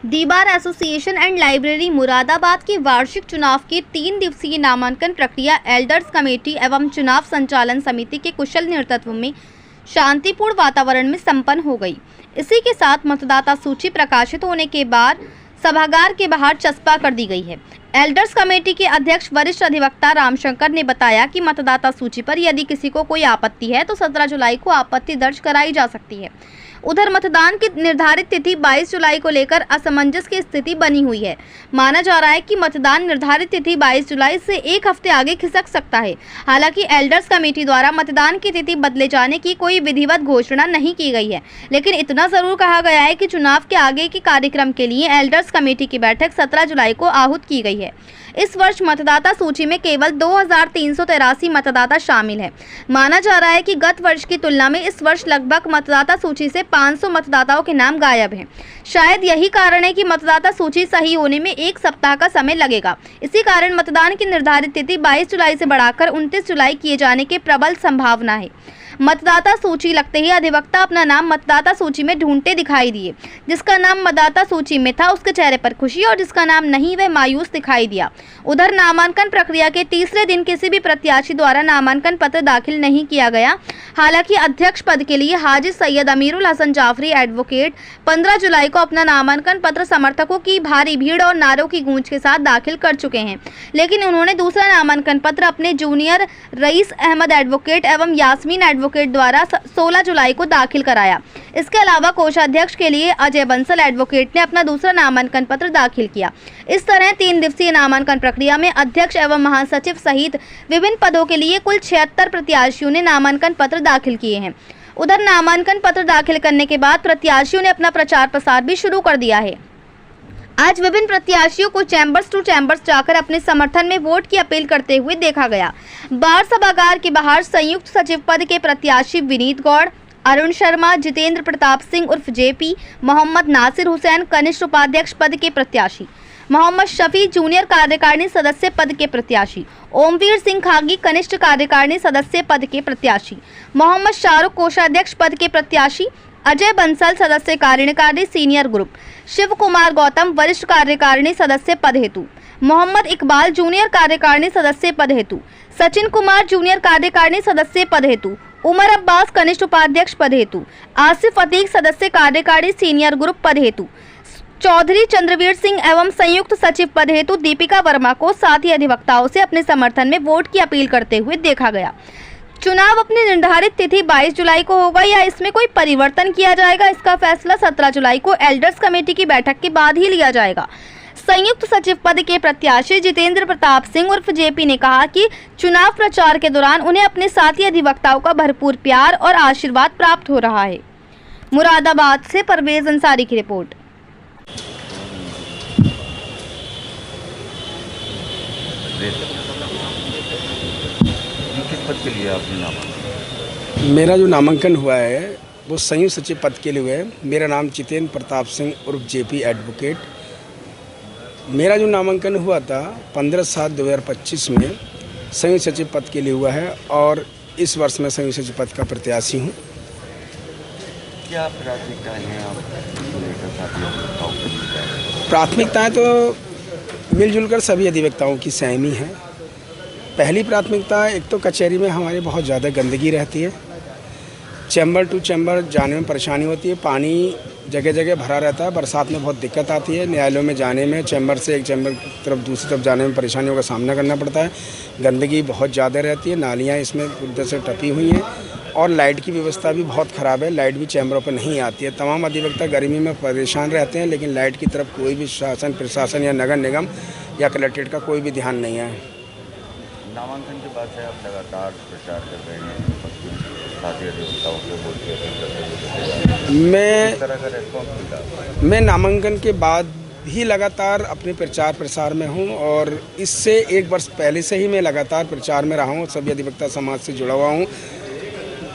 The bar association and library Moradabad के वार्षिक चुनाव की 3 दिवसीय नामांकन प्रक्रिया एल्डर्स कमेटी एवं चुनाव संचालन समिति के कुशल नेतृत्व में शांतिपूर्ण वातावरण में संपन्न हो गई। इसी के साथ मतदाता सूची प्रकाशित होने के बाद सभागार के बाहर चस्पा कर दी गई है। एल्डर्स कमेटी के अध्यक्ष वरिष्ठ अधिवक्ता रामशंकर ने बताया कि मतदाता सूची पर यदि किसी को कोई आपत्ति है तो 17 जुलाई को आपत्ति दर्ज कराई जा सकती है। उधर मतदान की निर्धारित तिथि 22 जुलाई को लेकर असमंजस की स्थिति बनी हुई है। माना जा रहा है कि मतदान निर्धारित तिथि 22 जुलाई से एक हफ्ते आगे खिसक सकता है। हालांकि एल्डर्स कमेटी द्वारा मतदान की तिथि बदले जाने की कोई विधिवत घोषणा नहीं की गई है, लेकिन इतना जरूर कहा गया है कि चुनाव के आगे के कार्यक्रम के लिए एल्डर्स कमेटी की बैठक 17 जुलाई को आहूत की गई है। इस वर्ष मतदाता सूची में केवल 2383 मतदाता शामिल हैं। माना जा रहा है कि गत वर्ष की तुलना में इस वर्ष लगभग मतदाता सूची से 500 मतदाताओं के नाम गायब हैं। शायद यही कारण है कि मतदाता सूची सही होने में एक सप्ताह का समय लगेगा। इसी कारण मतदान की निर्धारित तिथि 22 जुलाई से बढ़ाकर 29 जुलाई किए जाने की प्रबल संभावना है। मतदाता सूची लगते ही अधिवक्ता अपना नाम मतदाता सूची में ढूंढते दिखाई दिए। जिसका नाम मतदाता सूची में था उसके चेहरे पर खुशी और जिसका नाम नहीं वह मायूस दिखाई दिया। उधर नामांकन प्रक्रिया के तीसरे दिन किसी भी प्रत्याशी द्वारा नामांकन पत्र दाखिल नहीं किया गया। हालांकि अध्यक्ष पद के लिए हाजी सैयद अमीरुल हसन जाफरी एडवोकेट 15 जुलाई को अपना नामांकन पत्र समर्थकों की भारी भीड़ और नारों की गूंज के साथ दाखिल कर चुके हैं, लेकिन उन्होंने दूसरा नामांकन पत्र अपने जूनियर रईस अहमद एडवोकेट एवं यास्मीन एडवोकेट द्वारा 16 जुलाई को दाखिल कराया। इसके अलावा कोषाध्यक्ष के लिए अजय बंसल एडवोकेट ने अपना दूसरा नामांकन पत्र दाखिल किया। इस तरह 3 दिवसीय नामांकन प्रक्रिया में अध्यक्ष एवं महासचिव सहित विभिन्न पदों के लिए कुल 76 प्रत्याशियों ने नामांकन पत्र दाखिल किए हैं। उधर नामांकन पत्र दाखिल करने के बाद प्रत्याशियों ने अपना प्रचार प्रसार भी शुरू कर दिया है। आज विभिन्न प्रत्याशियों को चैम्बर्स टू चैम्बर्स जाकर अपने समर्थन में वोट की अपील करते हुए देखा गया। बार सभागार के बाहर संयुक्त सचिव पद के प्रत्याशी विनीत गौड़, अरुण शर्मा, जितेंद्र प्रताप सिंह उर्फ जेपी, मोहम्मद नासिर हुसैन कनिष्ठ उपाध्यक्ष पद के प्रत्याशी, मोहम्मद शफी जूनियर कार्यकारिणी सदस्य पद के प्रत्याशी, ओमवीर सिंह खागी कनिष्ठ कार्यकारिणी सदस्य पद के प्रत्याशी, मोहम्मद शाहरुख कोषाध्यक्ष पद के प्रत्याशी, अजय बंसल सदस्य कार्यकारिणी सीनियर ग्रुप, शिव कुमार गौतम वरिष्ठ कार्यकारिणी सदस्य पद हेतु, मोहम्मद इकबाल जूनियर कार्यकारिणी सदस्य पद हेतु, सचिन कुमार जूनियर कार्यकारिणी सदस्य पद हेतु, उमर अब्बास कनिष्ठ उपाध्यक्ष पद हेतु, आसिफ अतीक सदस्य कार्यकारिणी सीनियर ग्रुप पद हेतु, चौधरी चंद्रवीर सिंह एवं संयुक्त सचिव पद हेतु दीपिका वर्मा को साथ ही अधिवक्ताओं से अपने समर्थन में वोट की अपील करते हुए देखा गया। चुनाव अपनी निर्धारित तिथि 22 जुलाई को होगा या इसमें कोई परिवर्तन किया जाएगा, इसका फैसला 17 जुलाई को एल्डर्स कमेटी की बैठक के बाद ही लिया जाएगा। संयुक्त सचिव पद के प्रत्याशी जितेंद्र प्रताप सिंह उर्फ जेपी ने कहा कि चुनाव प्रचार के दौरान उन्हें अपने साथी अधिवक्ताओं का भरपूर प्यार और आशीर्वाद प्राप्त हो रहा है। मुरादाबाद से परवेज अंसारी की रिपोर्ट। किस पद के लिए आपने नामांकन? मेरा जो नामांकन हुआ है वो संयुक्त सचिव पद के लिए हुआ है। मेरा नाम जितेंद्र प्रताप सिंह उर्फ जेपी एडवोकेट। मेरा जो नामांकन हुआ था 15/7/2025 में संयुक्त सचिव पद के लिए हुआ है और इस वर्ष मैं संयुक्त सचिव पद का प्रत्याशी हूँ। क्या प्राथमिकताएं हैं आप? प्राथमिकताएं तो मिलजुल कर सभी अधिवक्ताओं की सहमी है। पहली प्राथमिकता एक तो कचहरी में हमारे बहुत ज़्यादा गंदगी रहती है, चैम्बर टू चैम्बर जाने में परेशानी होती है, पानी जगह जगह भरा रहता है, बरसात में बहुत दिक्कत आती है, न्यायालयों में जाने में चैम्बर से एक चैम्बर की तरफ दूसरी तरफ जाने में परेशानियों का सामना करना पड़ता है। गंदगी बहुत ज़्यादा रहती है, नालियाँ इसमें उधर से टपी हुई हैं और लाइट की व्यवस्था भी बहुत ख़राब है। लाइट भी चैम्बरों पर नहीं आती है। तमाम अधिवक्ता गर्मी में परेशान रहते हैं, लेकिन लाइट की तरफ कोई भी शासन प्रशासन या नगर निगम या कलेक्ट्रेट का कोई भी ध्यान नहीं है। नामांकन के बाद से आप लगातार प्रचार कर रहे हैं, साथी अधिवक्ताओं के वोट की अपील करते हुए। मैं नामांकन के बाद भी लगातार अपने प्रचार प्रसार में हूं और इससे 1 वर्ष पहले से ही मैं लगातार प्रचार में रहा हूं, सभी अधिवक्ता समाज से जुड़ा हुआ हूं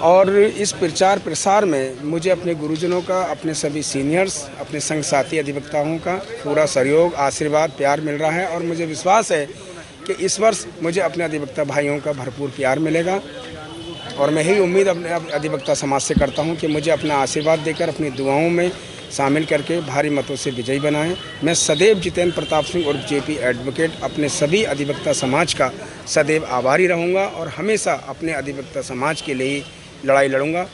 और इस प्रचार प्रसार में मुझे अपने गुरुजनों का, अपने सभी सीनियर्स, अपने संग साथी अधिवक्ताओं का पूरा सहयोग, आशीर्वाद, प्यार मिल रहा है और मुझे विश्वास है कि इस वर्ष मुझे अपने अधिवक्ता भाइयों का भरपूर प्यार मिलेगा और मैं यही उम्मीद अपने अधिवक्ता समाज से करता हूं कि मुझे अपना आशीर्वाद देकर, अपनी दुआओं में शामिल करके भारी मतों से विजयी बनाएं। मैं सदैव जितेंद्र प्रताप सिंह और जेपी एडवोकेट अपने सभी अधिवक्ता समाज का सदैव आभारी रहूँगा और हमेशा अपने अधिवक्ता समाज के लिए लड़ाई लड़ूंगा।